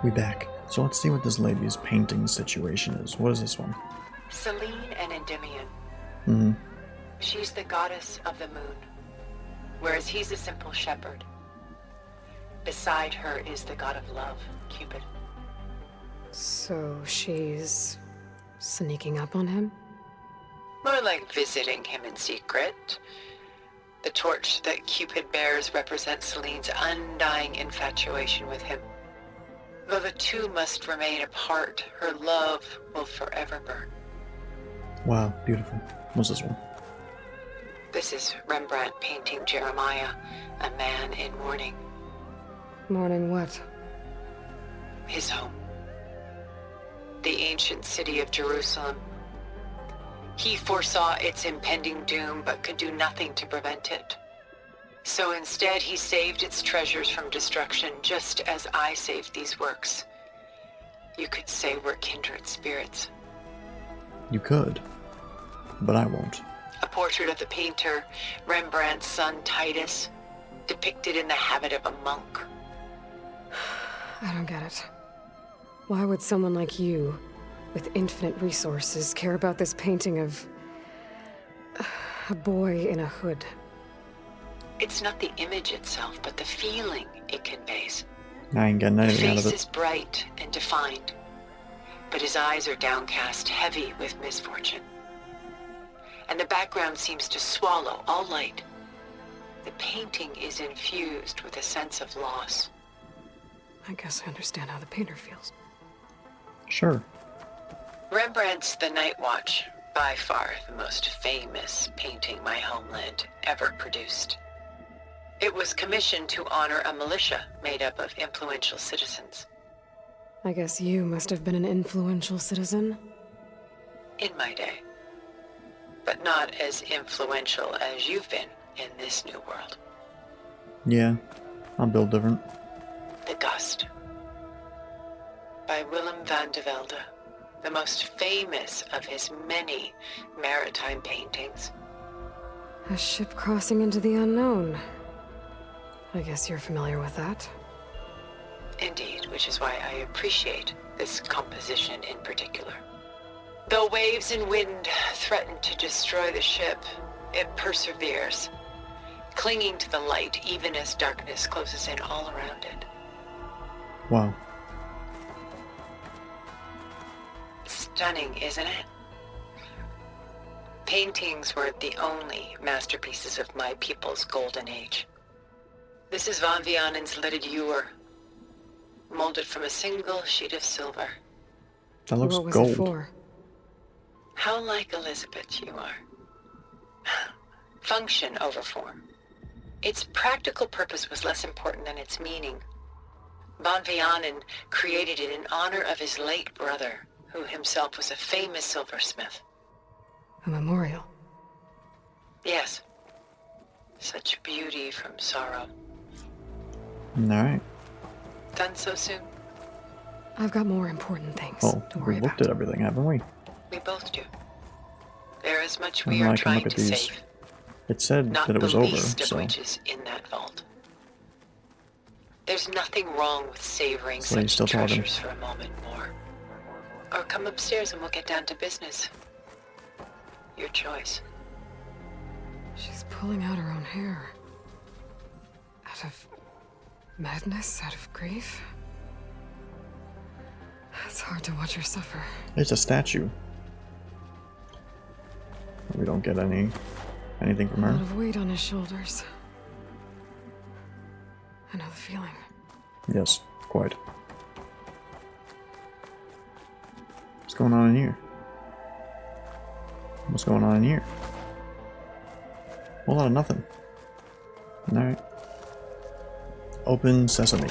We back. So let's see what this lady's painting situation is. What is this one? Selene and Endymion. Mm-hmm. She's the goddess of the moon, whereas he's a simple shepherd. Beside her is the god of love, Cupid. So she's sneaking up on him? More like visiting him in secret. The torch that Cupid bears represents Selene's undying infatuation with him. Though the two must remain apart, her love will forever burn. Wow, beautiful. What's this one? This is Rembrandt painting Jeremiah, a man in mourning. Mourning what? His home. The ancient city of Jerusalem. He foresaw its impending doom, but could do nothing to prevent it. So instead, he saved its treasures from destruction, just as I saved these works. You could say we're kindred spirits. You could, but I won't. A portrait of the painter, Rembrandt's son Titus, depicted in the habit of a monk. I don't get it. Why would someone like you, with infinite resources, care about this painting of a boy in a hood? It's not the image itself, but the feeling it conveys. I ain't getting The anything out face of is it. bright and defined, but his eyes are downcast, heavy with misfortune. And the background seems to swallow all light. The painting is infused with a sense of loss. I guess I understand how the painter feels. Sure. Rembrandt's The Night Watch, by far the most famous painting my homeland ever produced. It was commissioned to honor a militia made up of influential citizens. I guess you must have been an influential citizen. In my day. But not as influential as you've been in this new world. Yeah, I'm built different. The Gust. By Willem van de Velde, the most famous of his many maritime paintings. A ship crossing into the unknown. I guess you're familiar with that. Indeed, which is why I appreciate this composition in particular. Though waves and wind threaten to destroy the ship, it perseveres, clinging to the light even as darkness closes in all around it. Wow. Stunning, isn't it? Paintings were the only masterpieces of my people's golden age. This is Van Vianen's lidded ewer, molded from a single sheet of silver. That looks What was gold. it for? How like Elizabeth you are. Function over form. Its practical purpose was less important than its meaning. Van Vianen created it in honor of his late brother, who himself was a famous silversmith. A memorial. Yes. Such beauty from sorrow. Alright. Done so soon? I've got more important things Oh, to worry we looked about. at everything, haven't we? We both do. There is much And we then are I can trying look at to these. save, It said not that it was the over, least of so which is in that vault. There's nothing wrong with savoring So he's such still talking. treasures for a moment more. Or come upstairs and we'll get down to business. Your choice. She's pulling out her own hair. Out of madness, out of grief. It's hard to watch her suffer. it's a statue. We don't get anything from A lot her. of weight on his shoulders. I know the feeling. Yes, quite. What's going on in here? What's going on in here? Whole lot of nothing. Alright. Open sesame.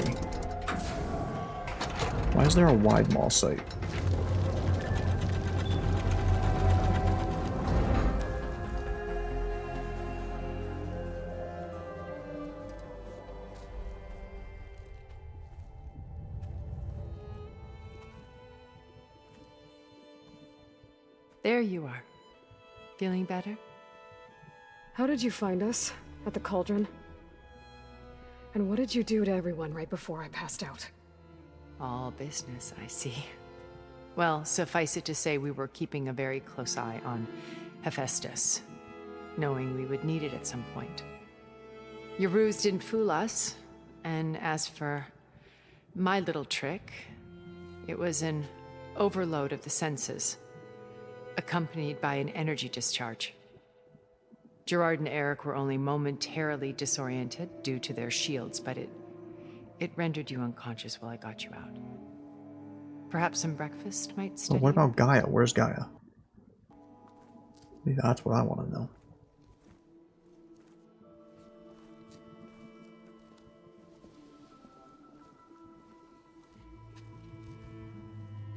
Why is there a wide mall site? There you are. Feeling better? How did you find us? At the cauldron? And what did you do to everyone right before I passed out? All business, I see. Well, suffice it to say we were keeping a very close eye on Hephaestus, knowing we would need it at some point. Your ruse didn't fool us, and as for my little trick, it was an overload of the senses, accompanied by an energy discharge. Gerard and Eric were only momentarily disoriented due to their shields, but it rendered you unconscious while I got you out. Perhaps some breakfast might Well, steady what you? about Gaia? Where's Gaia? Yeah, that's what I want to know.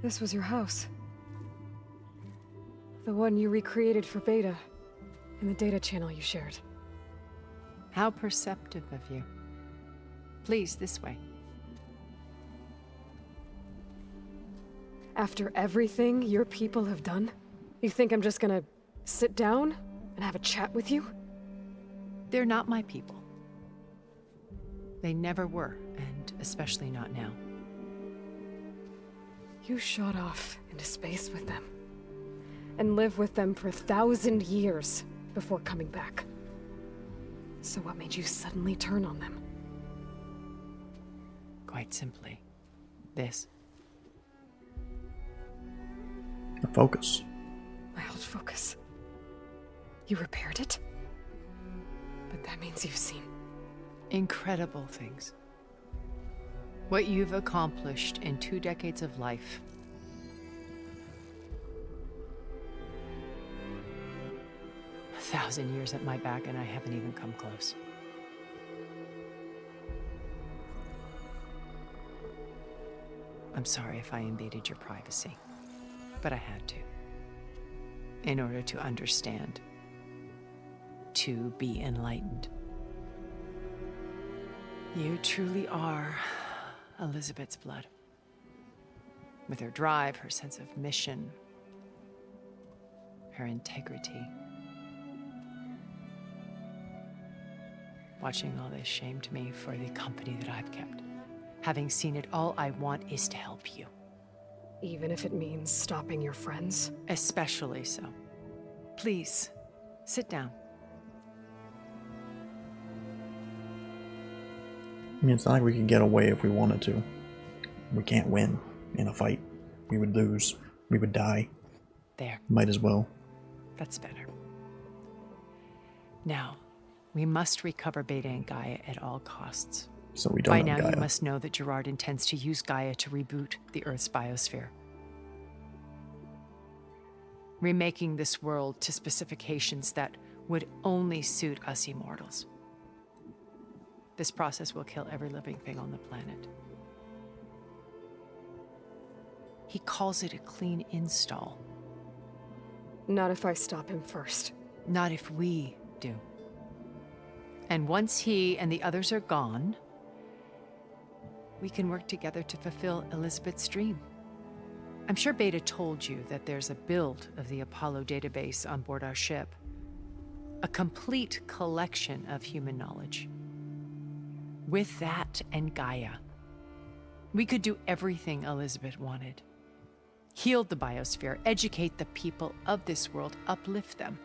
This was your house. The one you recreated for Beta, in the data channel you shared. How perceptive of you. Please, this way. After everything your people have done, you think I'm just gonna sit down and have a chat with you? They're not my people. They never were, and especially not now. You shot off into space with them, and lived with them for 1,000 years before coming back. So what made you suddenly turn on them? Quite simply, this. The focus. My old focus. You repaired it? But that means you've seen... Incredible things. What you've accomplished in 2 decades of life. A 1,000 years at my back and I haven't even come close. I'm sorry if I invaded your privacy, but I had to. In order to understand. To be enlightened. You truly are Elizabeth's blood. With her drive, her sense of mission, her integrity. Watching all this shamed me for the company that I've kept. Having seen it, all I want is to help you. Even if it means stopping your friends? Especially so. Please, sit down. I mean, it's not like we could get away if we wanted to. We can't win in a fight. We would lose. We would die. There. Might as well. That's better. Now, we must recover Beta and Gaia at all costs. So we don't By have now, Gaia. you must know that Gerard intends to use Gaia to reboot the Earth's biosphere. Remaking this world to specifications that would only suit us immortals. This process will kill every living thing on the planet. He calls it a clean install. Not if I stop him first. Not if we do. And once he and the others are gone, we can work together to fulfill Elizabeth's dream. I'm sure Beta told you that there's a build of the Apollo database on board our ship. A complete collection of human knowledge. With that and Gaia, we could do everything Elizabeth wanted. Heal the biosphere, educate the people of this world, uplift them.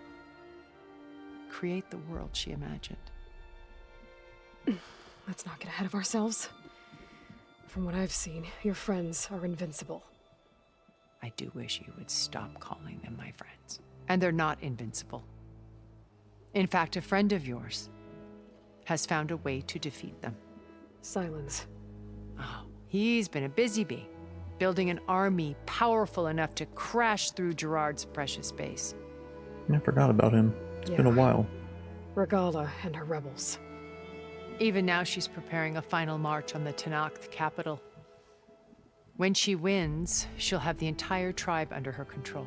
Create the world she imagined. Let's not get ahead of ourselves. From what I've seen, your friends are invincible. I do wish you would stop calling them my friends. And they're not invincible. In fact, a friend of yours has found a way to defeat them. Silence. Oh, he's been a busy bee, building an army powerful enough to crash through Gerard's precious base. I forgot about him. It's been a while. Regala and her rebels. Even now, she's preparing a final march on the Tenakth capital. When she wins, she'll have the entire tribe under her control.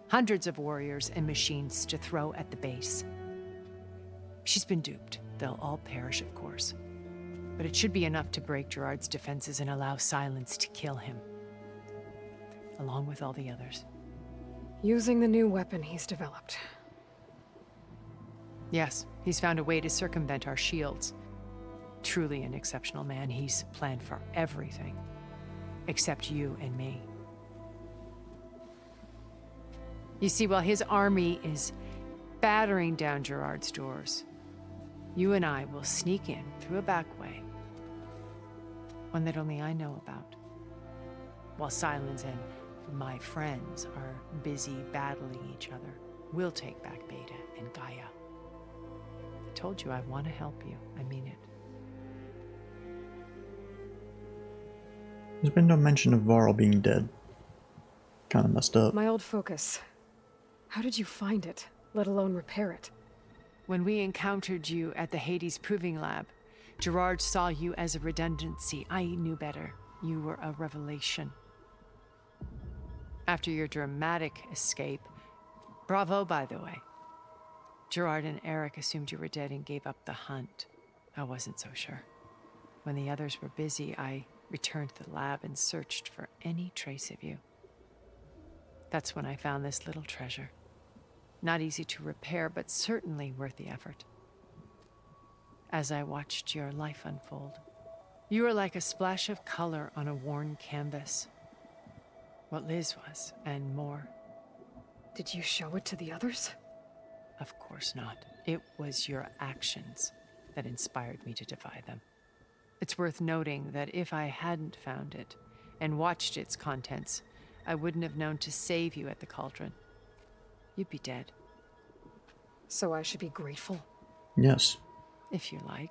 Hundreds of warriors and machines to throw at the base. She's been duped. They'll all perish, of course. But it should be enough to break Gerard's defenses and allow Silence to kill him. Along with all the others. Using the new weapon he's developed. Yes, he's found a way to circumvent our shields. Truly an exceptional man. He's planned for everything. except you and me. You see, while his army is battering down Gerard's doors, you and I will sneak in through a back way, one that only I know about, while Silence and my friends are busy battling each other. We'll take back Beta and Gaia. I told you I want to help you. I mean it. There's been no mention of Varl being dead. Kind of messed up. My old focus. How did you find it, let alone repair it? When we encountered you at the Hades Proving Lab, Gerard saw you as a redundancy. I knew better. You were a revelation. After your dramatic escape, bravo, by the way, Gerard and Eric assumed you were dead and gave up the hunt. I wasn't so sure. When the others were busy, I returned to the lab and searched for any trace of you. That's when I found this little treasure. Not easy to repair, but certainly worth the effort. As I watched your life unfold, you were like a splash of color on a worn canvas. What Liz was, and more. Did you show it to the others? Of course not. It was your actions that inspired me to defy them. It's worth noting that if I hadn't found it and watched its contents, I wouldn't have known to save you at the cauldron. You'd be dead. So I should be grateful? Yes. If you like.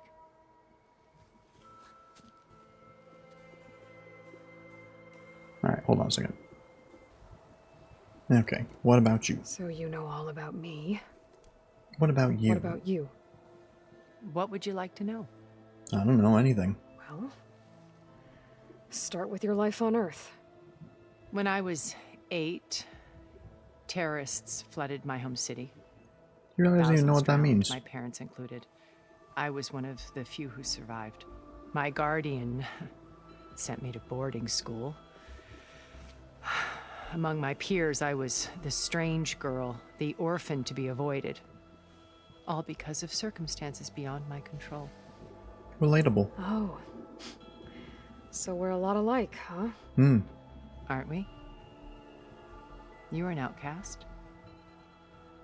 Alright, hold on a second. Okay, what about you? So you know all about me. What about you? What about you? What would you like to know? I don't know anything. Well, start with your life on Earth. When I was 8, terrorists flooded my home city. You really don't even know Thousands what that drowned, means. my parents included. I was one of the few who survived. My guardian sent me to boarding school. Among my peers, I was the strange girl, the orphan to be avoided. All because of circumstances beyond my control. Relatable. Oh. So we're a lot alike, huh? Aren't we? You were an outcast.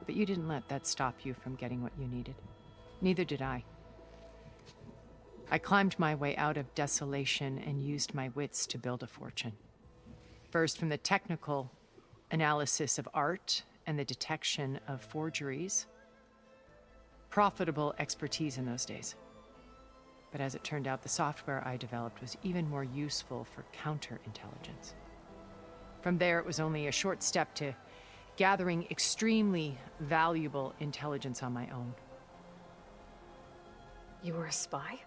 But you didn't let that stop you from getting what you needed. Neither did I. I climbed my way out of desolation and used my wits to build a fortune. First, from the technical analysis of art and the detection of forgeries. Profitable expertise in those days. But as it turned out, the software I developed was even more useful for counterintelligence. From there, it was only a short step to gathering extremely valuable intelligence on my own. You were a spy?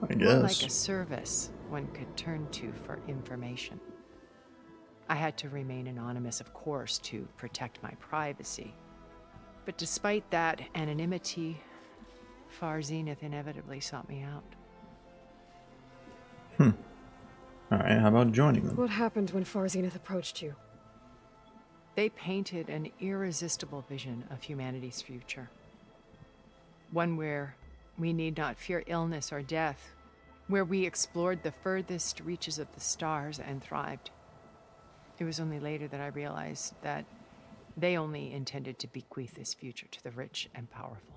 I More like guess. a service one could turn to for information. I had to remain anonymous, of course, to protect my privacy. But despite that anonymity, Far Zenith inevitably sought me out. Alright, how about joining them? What happened when Far Zenith approached you? They painted an irresistible vision of humanity's future. One where we need not fear illness or death, where we explored the furthest reaches of the stars and thrived. It was only later that I realized that they only intended to bequeath this future to the rich and powerful.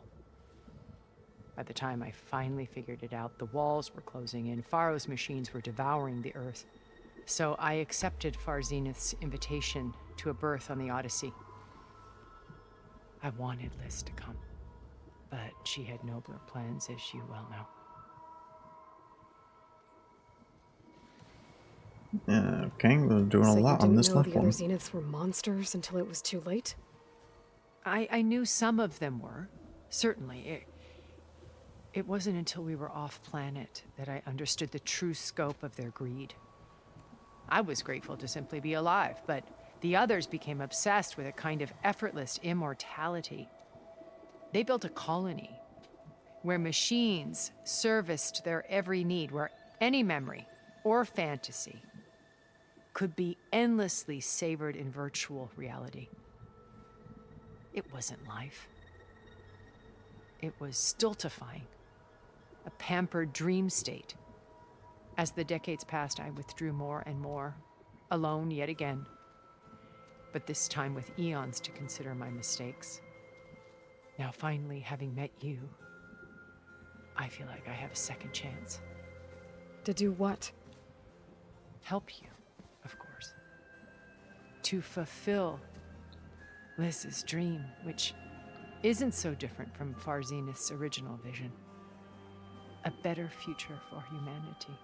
By the time I finally figured it out, the walls were closing in, Pharaoh's machines were devouring the earth. So I accepted Far Zenith's invitation to a berth on the Odyssey. I wanted Liz to come, but she had nobler plans, as you well know. Okay, we're doing So a lot you on didn't this know the other platform. Zeniths were monsters until it was too late? I knew some of them were, certainly. It wasn't until we were off-planet that I understood the true scope of their greed. I was grateful to simply be alive, but the others became obsessed with a kind of effortless immortality. They built a colony where machines serviced their every need, where any memory or fantasy could be endlessly savored in virtual reality. It wasn't life. It was stultifying, a pampered dream state. As the decades passed, I withdrew more and more, alone yet again. But this time with eons to consider my mistakes. Now finally, having met you, I feel like I have a second chance. To do what? Help you, of course. To fulfill Liz's dream, which isn't so different from Far Zenith's original vision. A better future for humanity.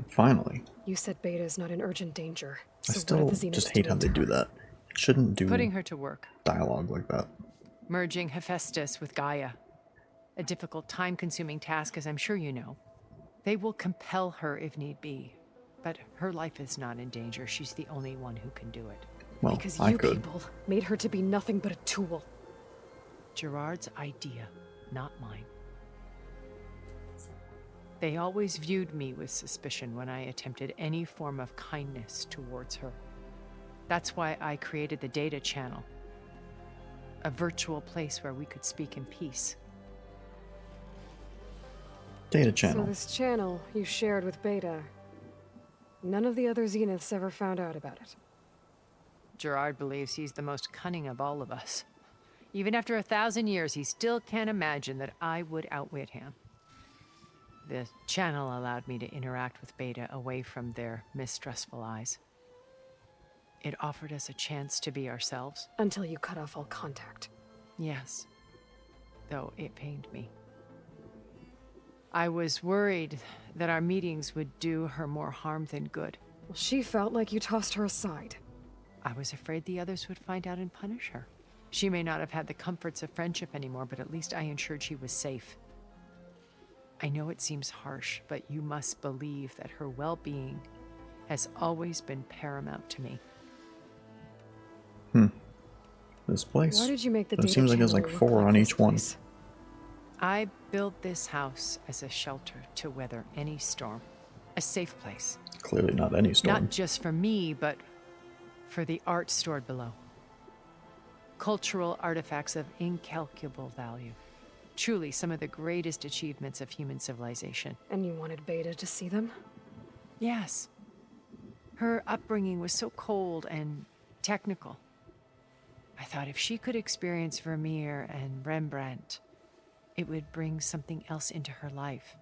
Finally. You said Beta is not in urgent danger. I So still what have the Zeniths just hate how they to do her? that. It shouldn't do Putting her to work. dialogue like that. Merging Hephaestus with Gaia. A difficult, time-consuming task, as I'm sure you know. They will compel her if need be. But her life is not in danger. She's the only one who can do it. Well, Because I you could. people made her to be nothing but a tool. Gerard's idea, not mine. They always viewed me with suspicion when I attempted any form of kindness towards her. That's why I created the data channel. A virtual place where we could speak in peace. Data So channel. this channel you shared with Beta, none of the other Zeniths ever found out about it. Gerard believes he's the most cunning of all of us. Even after 1,000 years, he still can't imagine that I would outwit him. The channel allowed me to interact with Beta away from their mistrustful eyes. It offered us a chance to be ourselves. Until you cut off all contact. Yes, though it pained me. I was worried that our meetings would do her more harm than good. Well, she felt like you tossed her aside. I was afraid the others would find out and punish her. She may not have had the comforts of friendship anymore, but at least I ensured she was safe. I know it seems harsh, but you must believe that her well-being has always been paramount to me. This place. Why did you make the It data seems like there's like channel 4 look on this each one. place? I built this house as a shelter to weather any storm. A safe place. Clearly not any storm. Not just for me, but for the art stored below. Cultural artifacts of incalculable value. Truly some of the greatest achievements of human civilization. And you wanted Beta to see them? Yes. Her upbringing was so cold and technical. I thought if she could experience Vermeer and Rembrandt, it would bring something else into her life.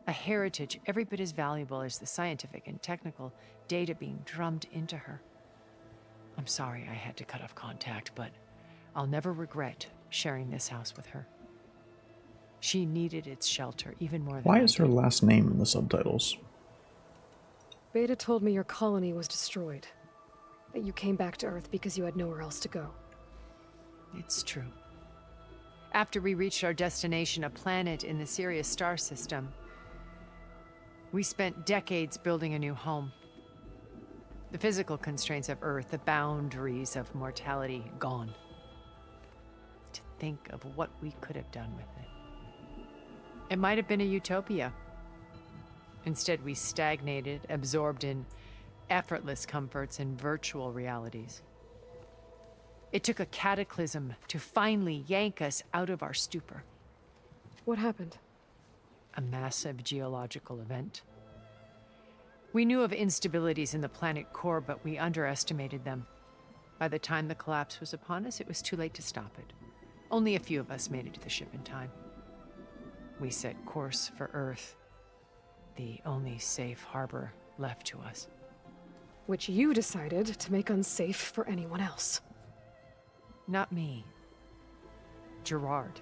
A heritage every bit as valuable as the scientific and technical data being drummed into her. I'm sorry I had to cut off contact, but I'll never regret sharing this house with her. She needed its shelter even more than Why I is her did. last name in the subtitles? Beta told me your colony was destroyed. That you came back to Earth because you had nowhere else to go. It's true. After we reached our destination, a planet in the Sirius star system, we spent decades building a new home. The physical constraints of Earth, the boundaries of mortality, gone. To think of what we could have done with it. It might have been a utopia. Instead, we stagnated, absorbed in effortless comforts and virtual realities. It took a cataclysm to finally yank us out of our stupor. What happened? A massive geological event. We knew of instabilities in the planet core, but we underestimated them. By the time the collapse was upon us, it was too late to stop it. Only a few of us made it to the ship in time. We set course for Earth, the only safe harbor left to us. Which you decided to make unsafe for anyone else. Not me. Gerard.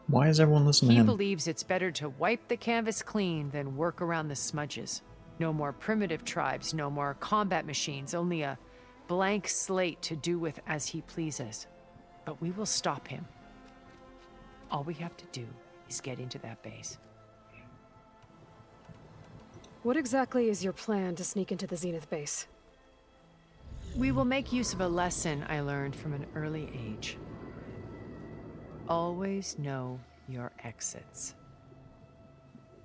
Why is everyone listening He to him? believes it's better to wipe the canvas clean than work around the smudges. No more primitive tribes, no more combat machines, only a blank slate to do with as he pleases. But we will stop him. All we have to do is get into that base. What exactly is your plan to sneak into the Zenith base? We will make use of a lesson I learned from an early age. Always know your exits.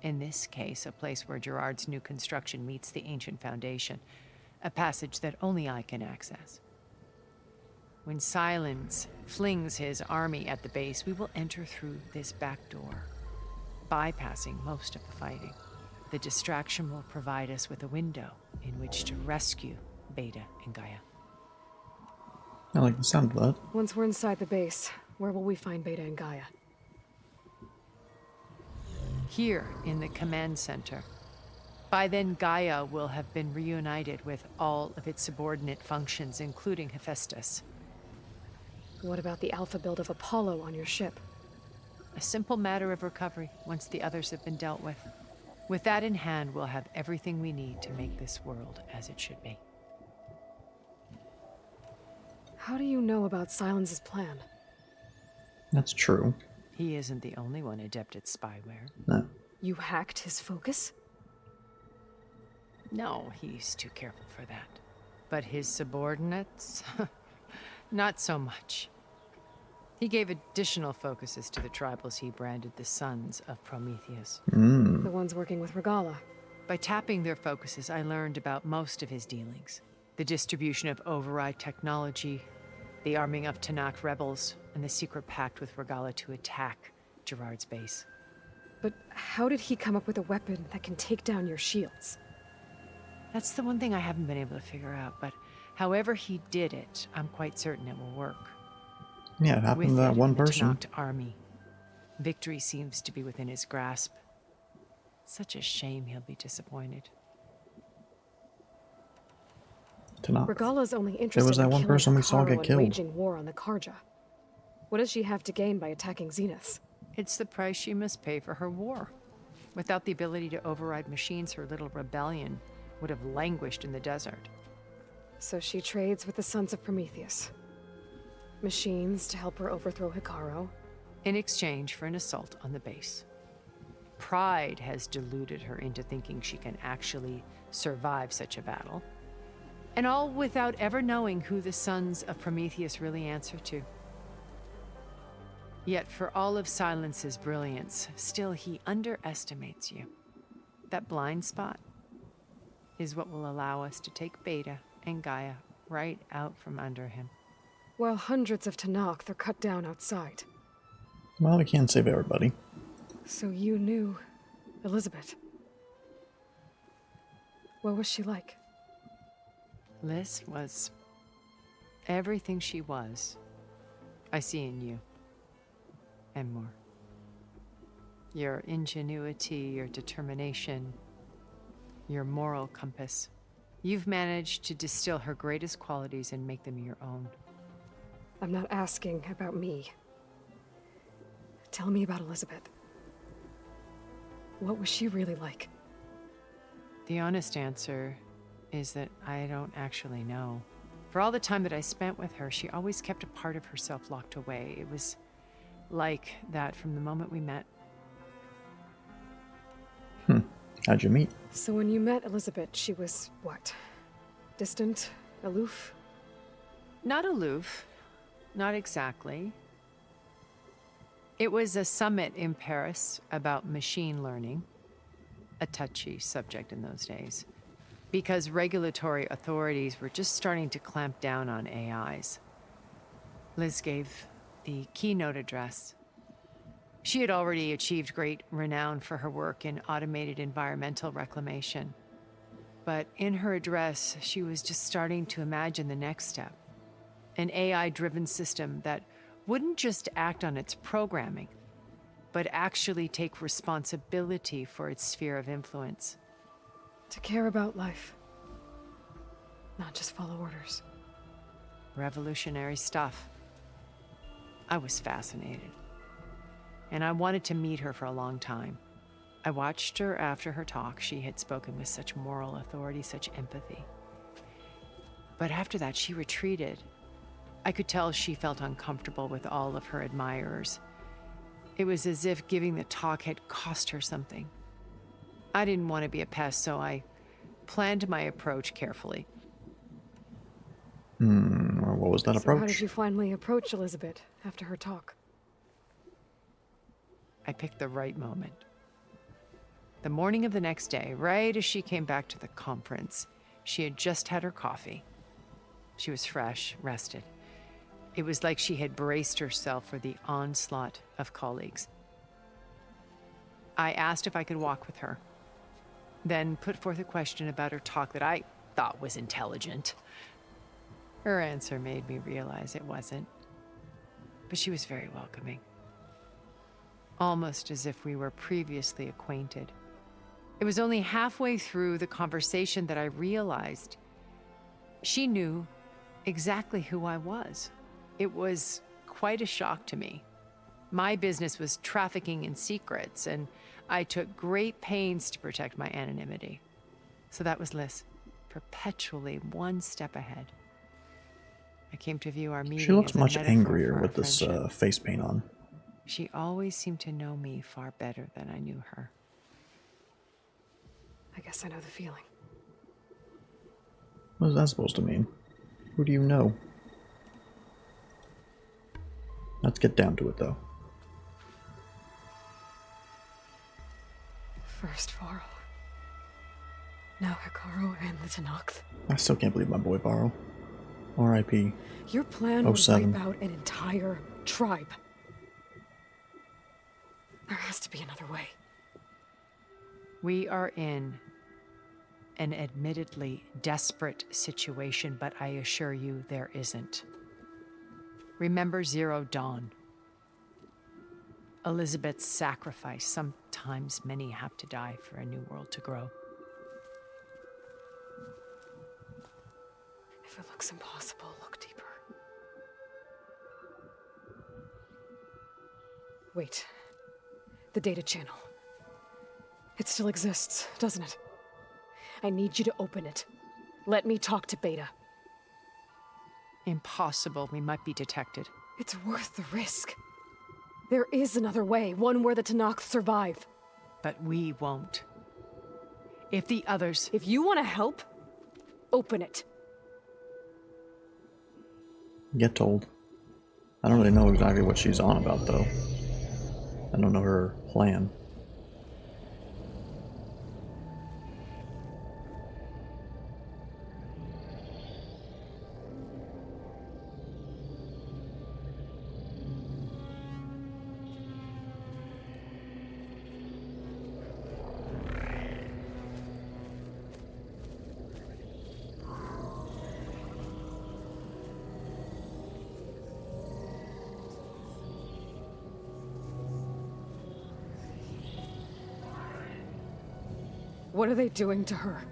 In this case, a place where Gerard's new construction meets the ancient foundation, a passage that only I can access. When Silence flings his army at the base, we will enter through this back door. bypassing most of the fighting. The distraction will provide us with a window in which to rescue Beta and Gaia. I like the sound of that. Once we're inside the base, where will we find Beta and Gaia? Here in the command center. By then, Gaia will have been reunited with all of its subordinate functions, including Hephaestus. What about the alpha build of Apollo on your ship? A simple matter of recovery once the others have been dealt with. With that in hand, we'll have everything we need to make this world as it should be. How do you know about Silence's plan? That's true. He isn't the only one adept at spyware. No. You hacked his focus? No, he's too careful for that. But his subordinates? Not so much. He gave additional focuses to the tribals he branded the Sons of Prometheus. The ones working with Regala. By tapping their focuses, I learned about most of his dealings. The distribution of override technology, the arming of Tanakh rebels, and the secret pact with Regala to attack Gerard's base. But how did he come up with a weapon that can take down your shields? That's the one thing I haven't been able to figure out, but however he did it, I'm quite certain it will work. Yeah, it happened to that one person. With the Tanakh army, victory seems to be within his grasp. Such a shame he'll be disappointed. Tanakh. Regala's only interested There was that in one killing person we saw Hikaru get and killed. waging war on the Karja. What does she have to gain by attacking Zenith? It's the price she must pay for her war. Without the ability to override machines, her little rebellion would have languished in the desert. So she trades with the Sons of Prometheus. Machines to help her overthrow Hikaru. In exchange for an assault on the base. Pride has deluded her into thinking she can actually survive such a battle. And all without ever knowing who the Sons of Prometheus really answer to. Yet for all of Silence's brilliance, still he underestimates you. That blind spot is what will allow us to take Beta and Gaia right out from under him. While hundreds of Tanakh are cut down outside. Well, we can't save everybody. So you knew Elizabeth. What was she like? Liz was everything she was. I see in you. And more. Your ingenuity, your determination, your moral compass. You've managed to distill her greatest qualities and make them your own. I'm not asking about me. Tell me about Elizabeth. What was she really like? The honest answer is that I don't actually know. For all the time that I spent with her, she always kept a part of herself locked away. It was like that from the moment we met. How'd you meet? So when you met Elizabeth, she was what? Distant? Aloof? Not aloof. Not exactly. It was a summit in Paris about machine learning. A touchy subject in those days. Because regulatory authorities were just starting to clamp down on AIs. Liz gave the keynote address. She had already achieved great renown for her work in automated environmental reclamation. But in her address, she was just starting to imagine the next step. An AI-driven system that wouldn't just act on its programming, but actually take responsibility for its sphere of influence. To care about life. Not just follow orders. Revolutionary stuff. I was fascinated. And I wanted to meet her for a long time. I watched her after her talk. She had spoken with such moral authority, such empathy. But after that, she retreated. I could tell she felt uncomfortable with all of her admirers. It was as if giving the talk had cost her something. I didn't want to be a pest, so I planned my approach carefully. What was that So approach? how did you finally approach Elizabeth after her talk? I picked the right moment. The morning of the next day, right as she came back to the conference, she had just had her coffee. She was fresh, rested. It was like she had braced herself for the onslaught of colleagues. I asked if I could walk with her, then put forth a question about her talk that I thought was intelligent. Her answer made me realize it wasn't, but she was very welcoming, almost as if we were previously acquainted. It was only halfway through the conversation that I realized she knew exactly who I was. It was quite a shock to me. My business was trafficking in secrets, and I took great pains to protect my anonymity. So that was Liz, perpetually one step ahead. I came to view our meeting She looks as a much metaphor angrier for with our this friendship. face paint on. She always seemed to know me far better than I knew her. I guess I know the feeling. What is that supposed to mean? Who do you know? Let's get down to it, though. First Varl. Now Hikaru and the Tenakth. I still can't believe my boy Varl. R.I.P. Your plan would 07. wipe out an entire tribe. There has to be another way. We are in an admittedly desperate situation, but I assure you there isn't. Remember Zero Dawn. Elizabeth's sacrifice. Sometimes many have to die for a new world to grow. If it looks impossible, look deeper. Wait. The data channel. It still exists, doesn't it? I need you to open it. Let me talk to Beta. Impossible. We might be detected. It's worth the risk. There is another way, one where the Tenakth survive. But we won't. If the others... If you want to help, open it. Get told. I don't really know exactly what she's on about, though. I don't know her plan. What are they doing to her?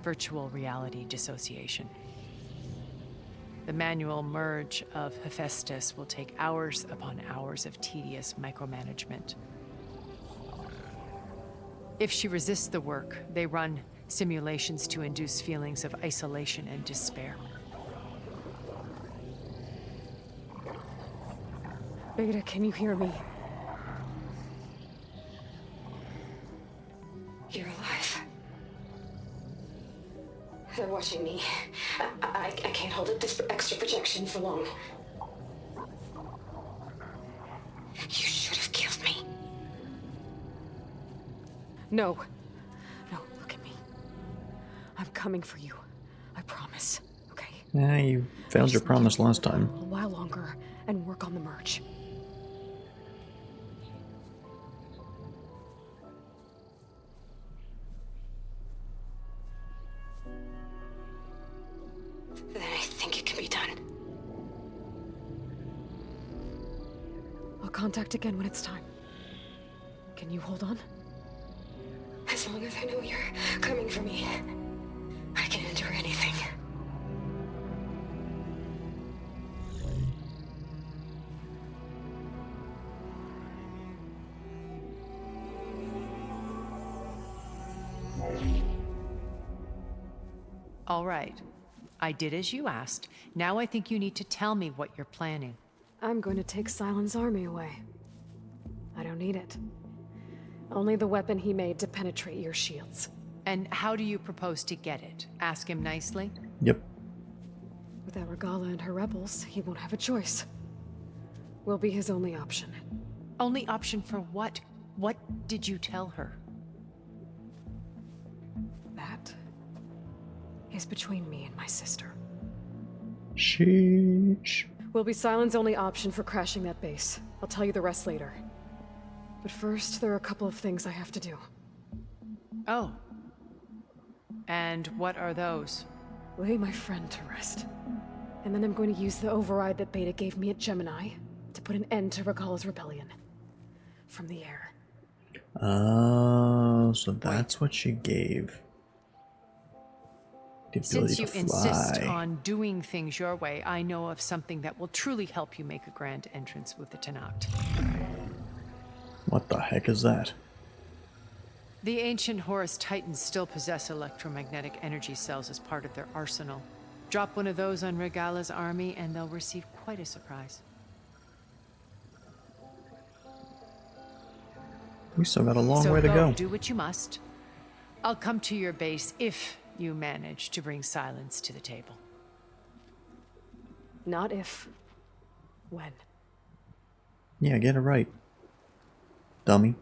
Virtual reality dissociation. The manual merge of Hephaestus will take hours upon hours of tedious micromanagement. If she resists the work, they run simulations to induce feelings of isolation and despair. Beta, can you hear me? You're alive. They're watching me. I can't hold up this extra projection for long. You should have killed me. No. No, look at me. I'm coming for you. I promise, okay? Yeah, you failed your promise last time. A while longer and work on the merge. Then I think it can be done. I'll contact again when it's time. Can you hold on? As long as I know you're coming for me, I can endure anything. All right. I did as you asked. Now I think you need to tell me what you're planning. I'm going to take Silent's army away. I don't need it. Only the weapon he made to penetrate your shields. And how do you propose to get it? Ask him nicely? Yep. Without Regala and her rebels, he won't have a choice. We'll be his only option. Only option for what? What did you tell her? That is between me and my sister. Sheesh. Will be Silent's only option for crashing that base. I'll tell you the rest later. But first, there are a couple of things I have to do. Oh. And what are those? Lay my friend to rest. And then I'm going to use the override that Beta gave me at Gemini to put an end to Regala's rebellion. From the air. Oh, so that's what she gave. The ability Since you to insist fly. on doing things your way, I know of something that will truly help you make a grand entrance with the Tenakt. What the heck is that? The ancient Horus Titans still possess electromagnetic energy cells as part of their arsenal. Drop one of those on Regala's army and they'll receive quite a surprise. We still got a long So way to go. do what you must. I'll come to your base if you manage to bring silence to the table. Not if. When. Yeah, get it right. Dummy.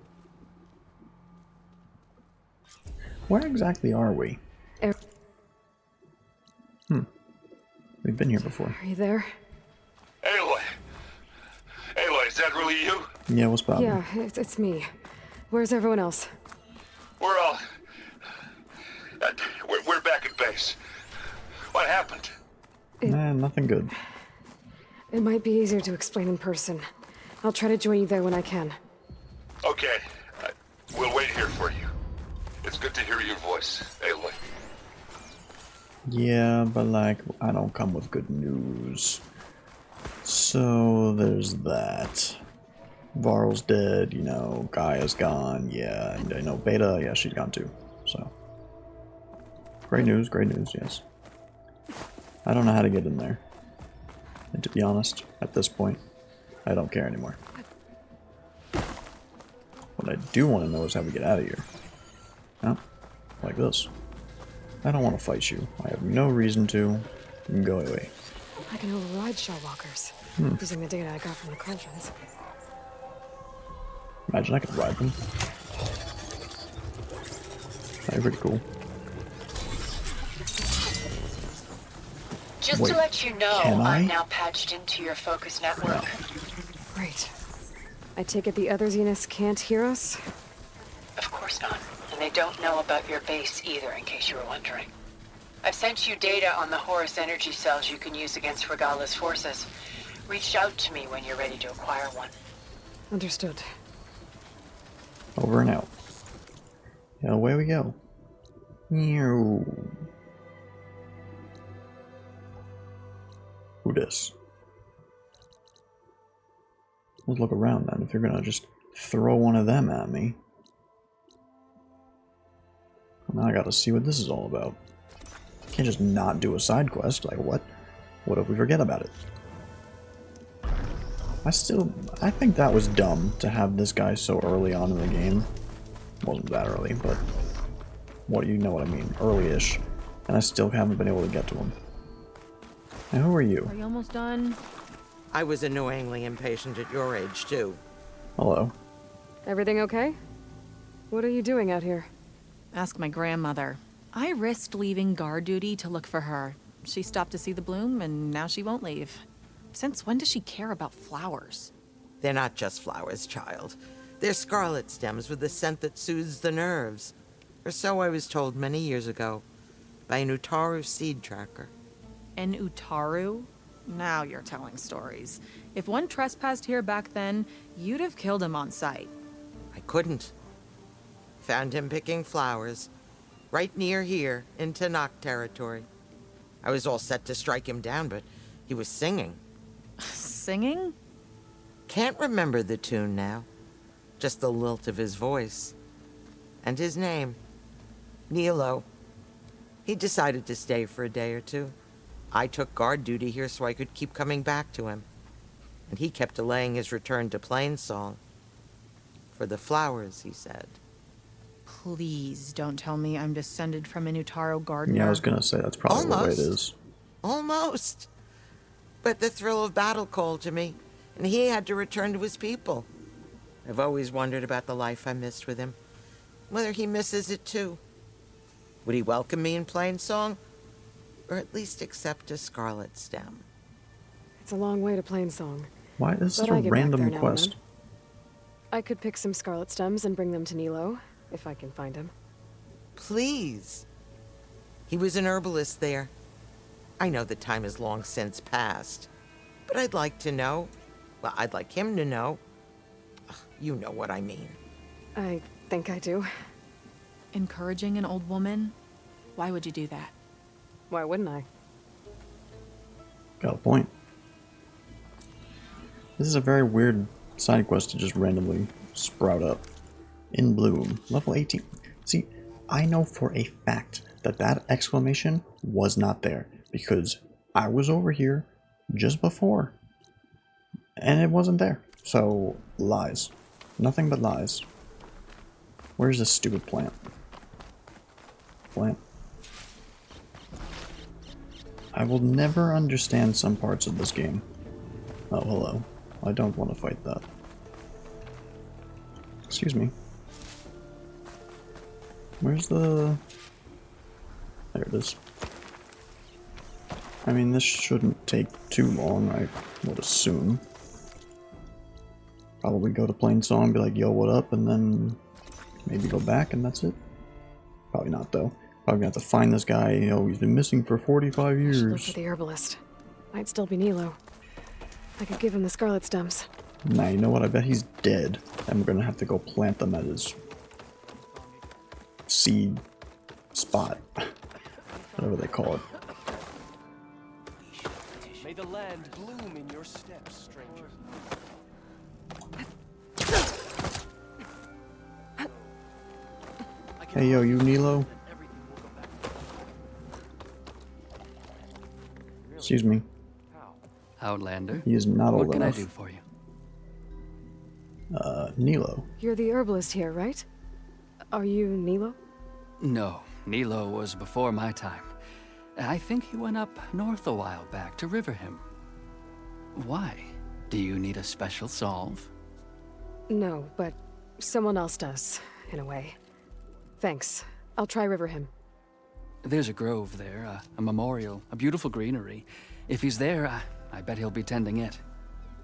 Where exactly are we? Air. We've been here before. Are you there? Aloy! Aloy, is that really you? Yeah, what's poppin'? Yeah, it's me. Where's everyone else? We're all... we're back at base. What happened? Nah, nothing good. It might be easier to explain in person. I'll try to join you there when I can. Okay. We'll wait here for you. It's good to hear your voice, Aloy. Yeah, but like, I don't come with good news. So, there's that. Varl's dead, you know, Gaia's gone, yeah, and I know Beta, yeah, she's gone too, so. Great news, yes. I don't know how to get in there. And to be honest, at this point, I don't care anymore. What I do want to know is how we get out of here. Huh? Like this. I don't want to fight you. I have no reason to. You can go away. I can override Shellwalkers, using the data I got from the cauldrons. Imagine I could ride them. That'd be pretty cool. Just Wait, to let you know, can I? I'm now patched into your focus network. Great. I take it the other Zeniths can't hear us? Of course not. And they don't know about your base either, in case you were wondering. I've sent you data on the Horus energy cells you can use against Regala's forces. Reach out to me when you're ready to acquire one. Understood. Over and out. Yeah, away we go. Meow. Who dis? Let's look around then, if you're gonna just throw one of them at me. Now I gotta see what this is all about. Can't just not do a side quest, like what? What if we forget about it? I think that was dumb to have this guy so early on in the game. Wasn't that early, but you know what I mean, early-ish. And I still haven't been able to get to him. Now who are you? Are you almost done? I was annoyingly impatient at your age, too. Hello. Everything okay? What are you doing out here? Ask my grandmother. I risked leaving guard duty to look for her. She stopped to see the bloom, and now she won't leave. Since when does she care about flowers? They're not just flowers, child. They're scarlet stems with a scent that soothes the nerves. Or so I was told many years ago by an Utaru seed tracker. An Utaru? Now you're telling stories. If one trespassed here back then, you'd have killed him on sight. I couldn't. Found him picking flowers, right near here in Tenakt territory. I was all set to strike him down, but he was singing. Singing? Can't remember the tune now. Just the lilt of his voice. And his name. Nilo. He decided to stay for a day or two. I took guard duty here so I could keep coming back to him. And he kept delaying his return to Plainsong. For the flowers, he said. Please don't tell me I'm descended from an Utaru gardener. Yeah, I was gonna say that's probably the way it Almost. is. Almost. But the thrill of battle called to me, and he had to return to his people. I've always wondered about the life I missed with him, whether he misses it too. Would he welcome me in Plainsong? Or at least accept a scarlet stem? It's a long way to Plainsong. Why is this But such I a get back there random now and quest? then. I could pick some scarlet stems and bring them to Nilo, if I can find him. Please. He was an herbalist there. I know the time has long since passed, but I'd like to know. Well, I'd like him to know. Ugh, you know what I mean. I think I do. Encouraging an old woman? Why would you do that? Why wouldn't I? Got a point. This is a very weird side quest to just randomly sprout up. In bloom, level 18. See, I know for a fact that that exclamation was not there because I was over here just before and it wasn't there. So, lies. Nothing but lies. Where's this stupid plant? Plant. I will never understand some parts of this game. Oh, hello. I don't want to fight that. Excuse me. Where's the... There it is. I mean, this shouldn't take too long, I would assume. Probably go to Plainsong and be like, yo, what up? And then maybe go back and that's it. Probably not, though. Probably gonna have to find this guy. You know, he's been missing for 45 I should look years. for the herbalist. Might still be Nilo. I could give him the scarlet stems. Nah, you know what? I bet he's dead. And we're gonna have to go plant them at his seed spot. Whatever they call it. May the land bloom in your steps, stranger. Hey, yo, you Nilo? Excuse me. Outlander. He is not old What can enough. I do for you? Nilo. You're the herbalist here, right? Are you Nilo? No, Nilo was before my time. I think he went up north a while back to Riverhim. Why? Do you need a special solve? No, but someone else does, in a way. Thanks. I'll try Riverhim. There's a grove there, a memorial, a beautiful greenery. If he's there, I bet he'll be tending it.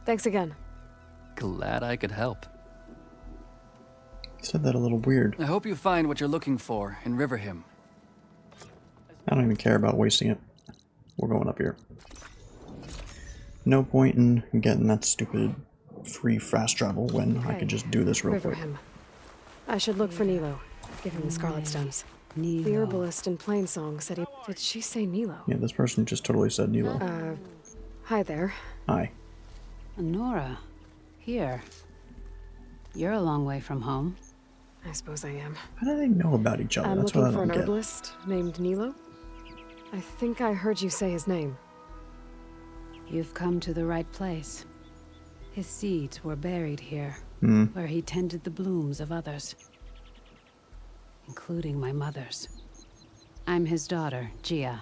Thanks again. Glad I could help. You said that a little weird. I hope you find what you're looking for in Riverhim. I don't even care about wasting it. We're going up here. No point in getting that stupid free fast travel when I could just do this real quick. Riverhim. I should look for Nilo. Give him the scarlet stems. The herbalist in Plainsong said he... Did she say Nilo? Yeah, this person just totally said Nilo. Hi there. Hi. Nora, here. You're a long way from home. I suppose I am. How do they know about each other? I'm That's what I looking for don't an get. herbalist named Nilo. I think I heard you say his name. You've come to the right place. His seeds were buried here, where he tended the blooms of others, including my mother's. I'm his daughter, Gia.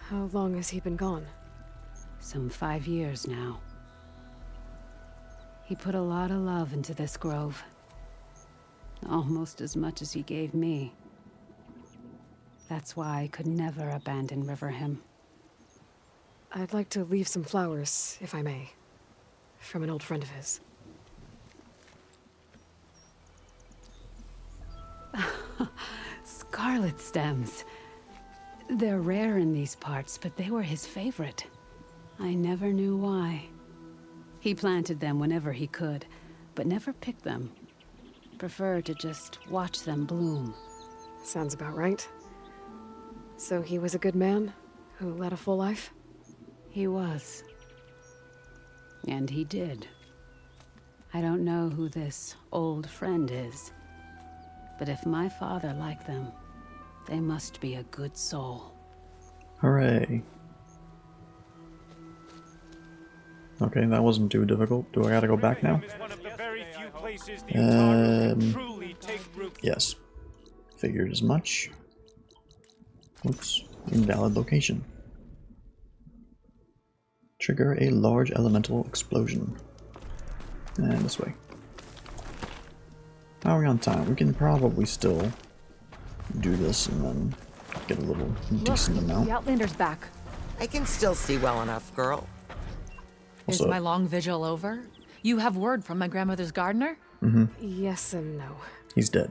How long has he been gone? Some 5 years now. He put a lot of love into this grove. Almost as much as he gave me. That's why I could never abandon Riverhim. I'd like to leave some flowers, if I may. From an old friend of his. Scarlet stems. They're rare in these parts, but they were his favorite. I never knew why. He planted them whenever he could, but never picked them. Preferred to just watch them bloom. Sounds about right. So he was a good man who led a full life? He was. And he did. I don't know who this old friend is, but if my father liked them, they must be a good soul. Hooray. Okay, that wasn't too difficult. Do I gotta go back now? Yes. Figured as much. Whoops. Invalid location. Trigger a large elemental explosion. And this way. How are we on time? We can probably still do this and then get a little decent amount. The Outlander's back. I can still see well enough, girl. Is Also, my long vigil over? You have word from my grandmother's gardener? Yes and no. He's dead.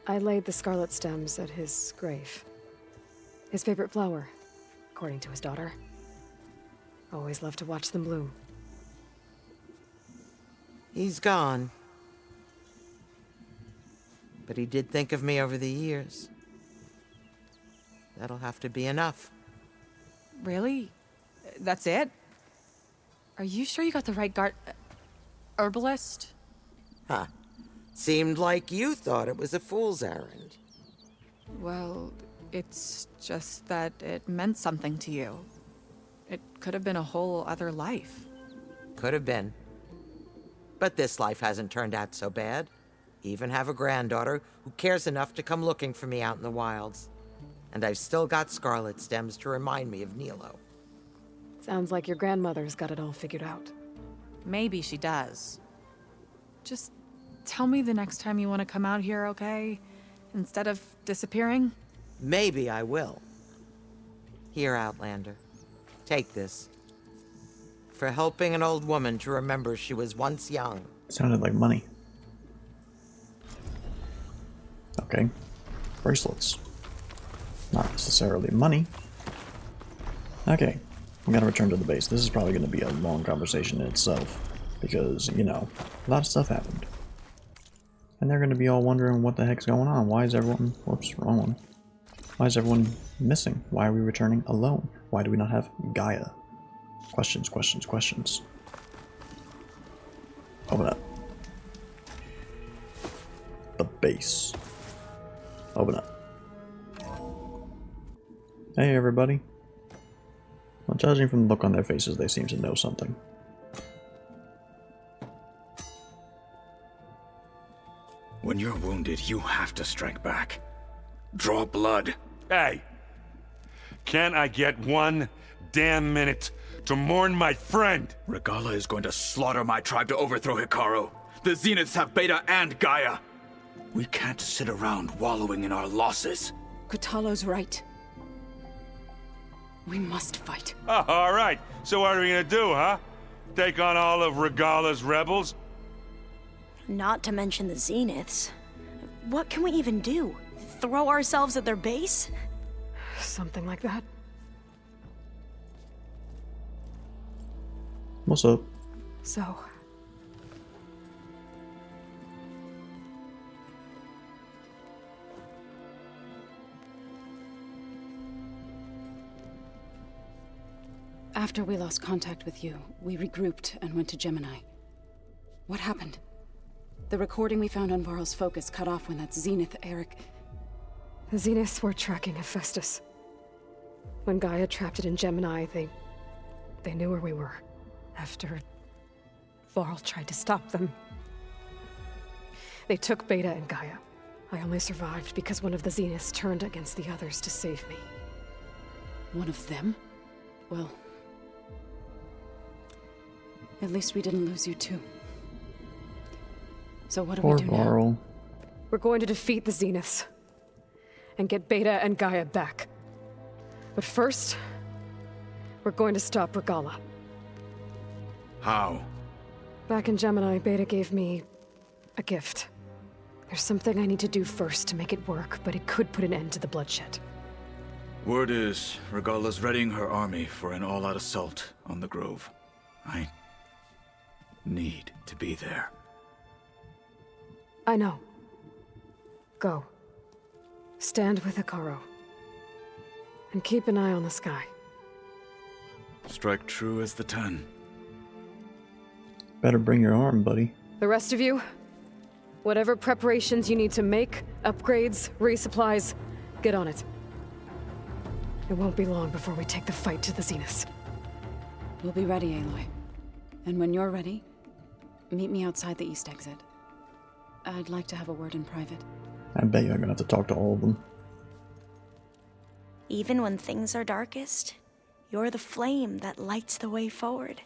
I laid the scarlet stems at his grave. His favorite flower, according to his daughter. Always loved to watch them bloom. He's gone. But he did think of me over the years. That'll have to be enough. Really? That's it? Are you sure you got the right herbalist? Huh. Seemed like you thought it was a fool's errand. Well, it's just that it meant something to you. It could have been a whole other life. Could have been. But this life hasn't turned out so bad. Even have a granddaughter who cares enough to come looking for me out in the wilds. And I've still got scarlet stems to remind me of Nilo. Sounds like your grandmother's got it all figured out. Maybe she does. Just tell me the next time you want to come out here, okay? Instead of disappearing? Maybe I will. Here, Outlander. Take this. For helping an old woman to remember she was once young. Sounded like money. Okay. Bracelets. Not necessarily money. Okay. We gotta return to the base. This is probably gonna be a long conversation in itself. Because, you know, a lot of stuff happened. And they're gonna be all wondering what the heck's going on. Why is everyone... Whoops, wrong one. Why is everyone missing? Why are we returning alone? Why do we not have Gaia? Questions, questions, questions. Open up. The base. Open up. Hey everybody. Well, judging from the look on their faces, they seem to know something. When you're wounded, you have to strike back. Draw blood. Hey! Can't I get one damn minute to mourn my friend? Regala is going to slaughter my tribe to overthrow Hikaru. The Zeniths have Beta and Gaia. We can't sit around wallowing in our losses. Kutalo's right. We must fight. Oh, all right. So what are we gonna do, huh? Take on all of Regala's rebels? Not to mention the Zeniths. What can we even do? Throw ourselves at their base? Something like that. What's up? So... After we lost contact with you, we regrouped and went to Gemini. What happened? The recording we found on Varl's focus cut off when that Zenith, Eric... The Zeniths were tracking Hephaestus. When Gaia trapped it in Gemini, they knew where we were. After Varl tried to stop them. They took Beta and Gaia. I only survived because one of the Zeniths turned against the others to save me. One of them? Well... at least we didn't lose you too. So what do we do now? We're going to defeat the Zeniths. And get Beta and Gaia back. But first, we're going to stop Regala. How? Back in Gemini, Beta gave me a gift. There's something I need to do first to make it work, but it could put an end to the bloodshed. Word is, Regala's readying her army for an all-out assault on the Grove. I need to be there. I know. Go. Stand with Hikaru. And keep an eye on the sky. Strike true as the 10. Better bring your arm, buddy. The rest of you, whatever preparations you need to make, upgrades, resupplies, get on it. It won't be long before we take the fight to the Zeniths. We'll be ready, Aloy. And when you're ready, meet me outside the east exit. I'd like to have a word in private. I bet you're gonna have to talk to all of them. Even when things are darkest, you're the flame that lights the way forward.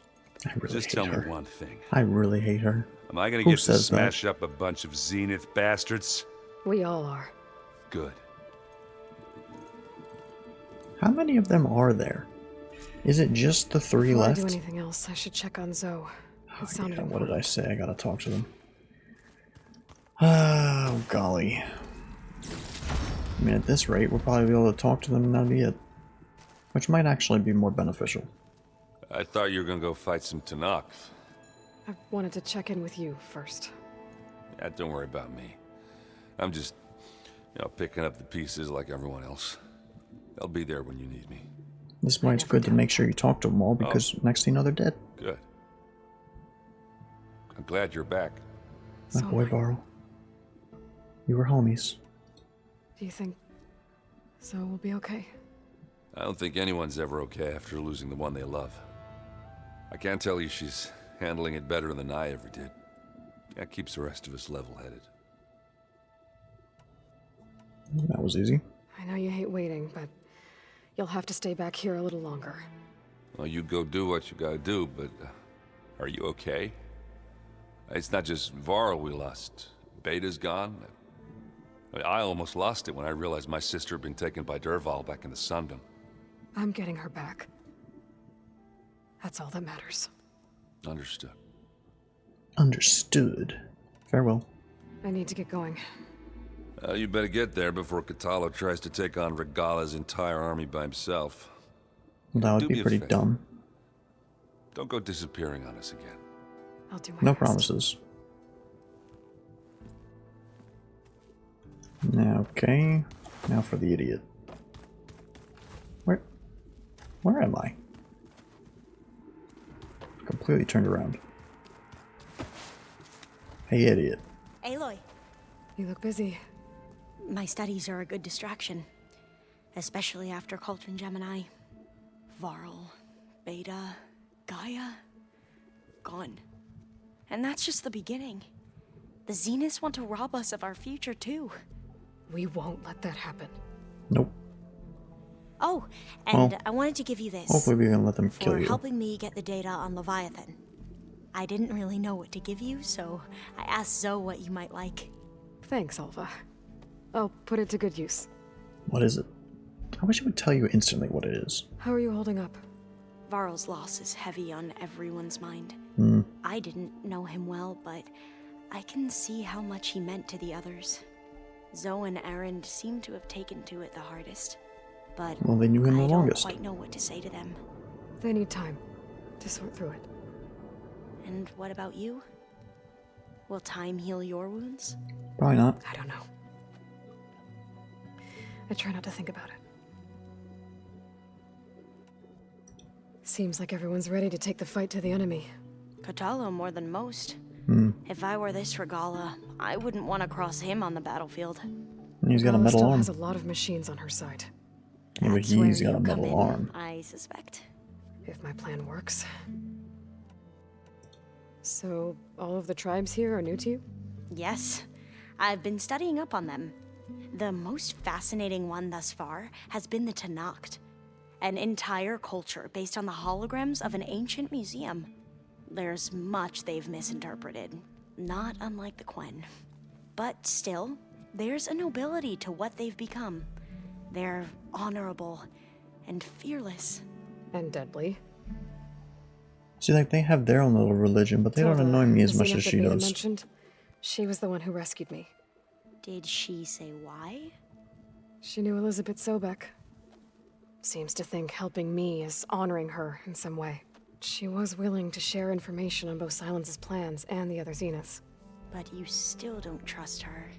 I really Just hate tell her. me one thing. I really hate her. Am I gonna Who get to says that? smash up a bunch of Zenith bastards? We all are. Good. How many of them are there? Is it just the 3 Before left? I do anything else, I should check on Zoe. It sounded What did important. I say? I gotta talk to them. Oh, golly. I mean, at this rate, we'll probably be able to talk to them and that'll be it. Which might actually be more beneficial. I thought you were gonna go fight some Tanakh. I wanted to check in with you first. Yeah, don't worry about me. I'm just, picking up the pieces like everyone else. I'll be there when you need me. This is why it's good to make sure you talk to them all, because next thing you know, they're dead. Good. I'm glad you're back. My boy Varl. You were homies. Do you think Zoe will be okay? I don't think anyone's ever okay after losing the one they love. I can't tell you she's handling it better than I ever did. That keeps the rest of us level-headed. That was easy. I know you hate waiting, but you'll have to stay back here a little longer. Well, you go do what you gotta do, but are you okay? It's not just Varl we lost. Beta's gone. I almost lost it when I realized my sister had been taken by Dervahl back in the Sundom. I'm getting her back. That's all that matters. Understood. Understood. Farewell. I need to get going. You better get there before Katalo tries to take on Regala's entire army by himself. That would Do be me a pretty favor. dumb. Don't go disappearing on us again. I'll do my No best. promises. Now, okay. Now for the idiot. Where am I? Completely turned around. Hey, idiot. Aloy, You look busy. my studies are a good distraction. Especially after Cauldron Gemini. Varl, Beta, Gaia, gone. And that's just the beginning. The Zeniths want to rob us of our future, too. We won't let that happen. Nope. Oh, and Well, I wanted to give you this. Hopefully we can let them kill for you. helping me get the data on Leviathan. I didn't really know what to give you, so I asked Zoe what you might like. Thanks, Alva. I'll put it to good use. What is it? I wish it would tell you instantly what it is. How are you holding up? Varl's loss is heavy on everyone's mind. Hmm. I didn't know him well, but I can see how much he meant to the others. Zoe and Aaron seem to have taken to it the hardest. But Well, they knew him the I longest. don't quite know what to say to them. They need time to sort through it. And what about you? Will time heal your wounds? Probably not. I don't know. I try not to think about it. Seems like everyone's ready to take the fight to the enemy. Katalo more than most. Hmm. If I were this Regala, I wouldn't want to cross him on the battlefield. And he's got a Regala metal still arm. has a lot of machines on her side. Yeah, but That's where he's got a you come metal in, arm. I suspect. If my plan works. So, all of the tribes here are new to you? Yes, I've been studying up on them. The most fascinating one thus far has been the Tanakh, an entire culture based on the holograms of an ancient museum. There's much they've misinterpreted, not unlike the Quen. But still, there's a nobility to what they've become. They're honorable and fearless. And deadly. See, like, they have their own little religion, but they don't Tilda, annoy me as the much Zenith as that she Beta does. mentioned, she was the one who rescued me. Did she say why? She knew Elizabeth Sobek. Seems to think helping me is honoring her in some way. She was willing to share information on both Silence's plans and the other Zeniths. But you still don't trust her.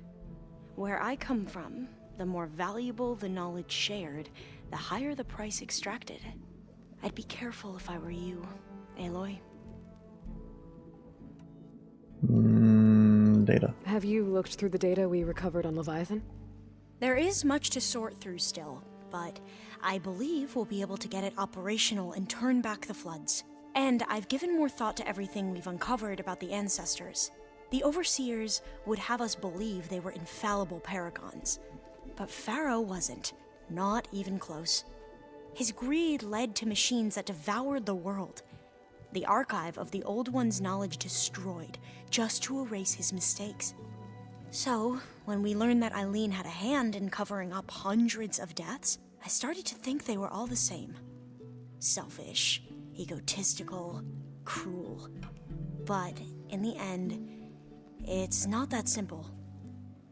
Where I come from, the more valuable the knowledge shared, the higher the price extracted. I'd be careful if I were you, Aloy. Data. Have you looked through the data we recovered on Leviathan? There is much to sort through still, but I believe we'll be able to get it operational and turn back the floods. And I've given more thought to everything we've uncovered about the ancestors. The Overseers would have us believe they were infallible paragons. But Pharaoh wasn't. Not even close. His greed led to machines that devoured the world. The archive of the Old One's knowledge destroyed, just to erase his mistakes. So, when we learned that Eileen had a hand in covering up hundreds of deaths, I started to think they were all the same. Selfish, egotistical, cruel. But in the end, it's not that simple.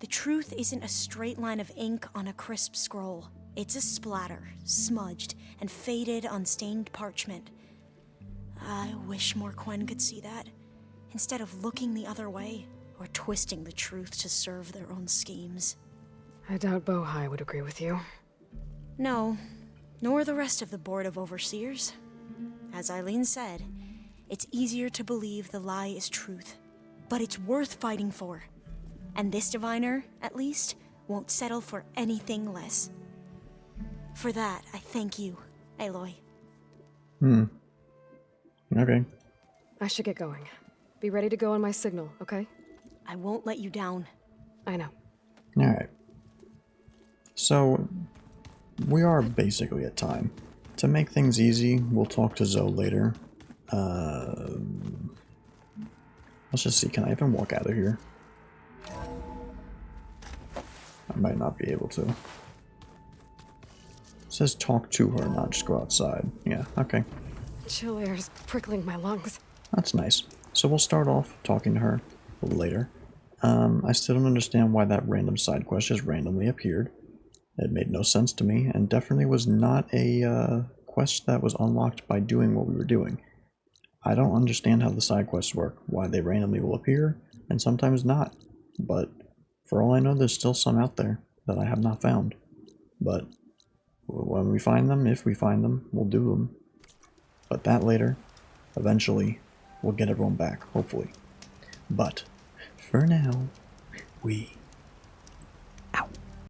The truth isn't a straight line of ink on a crisp scroll. It's a splatter, smudged and faded on stained parchment. I wish more Quen could see that, instead of looking the other way or twisting the truth to serve their own schemes. I doubt Bohai would agree with you. No, nor the rest of the Board of Overseers. As Eileen said, it's easier to believe the lie is truth, but it's worth fighting for. And this diviner, at least, won't settle for anything less. For that, I thank you, Aloy. Okay. I should get going. Be ready to go on my signal, okay? I won't let you down. I know. Alright. So, we are basically at time. To make things easy, we'll talk to Zoe later. Let's just see, can I even walk out of here? I might not be able to. It says talk to her, not just go outside. Yeah, okay. Chill air is prickling my lungs. That's nice. So we'll start off talking to her later. I still don't understand why that random side quest just randomly appeared. It made no sense to me, and definitely was not a quest that was unlocked by doing what we were doing. I don't understand how the side quests work, why they randomly will appear, and sometimes not. But for all I know, there's still some out there that I have not found. But when we find them, if we find them, we'll do them. But that later. Eventually, we'll get everyone back, hopefully. But for now, we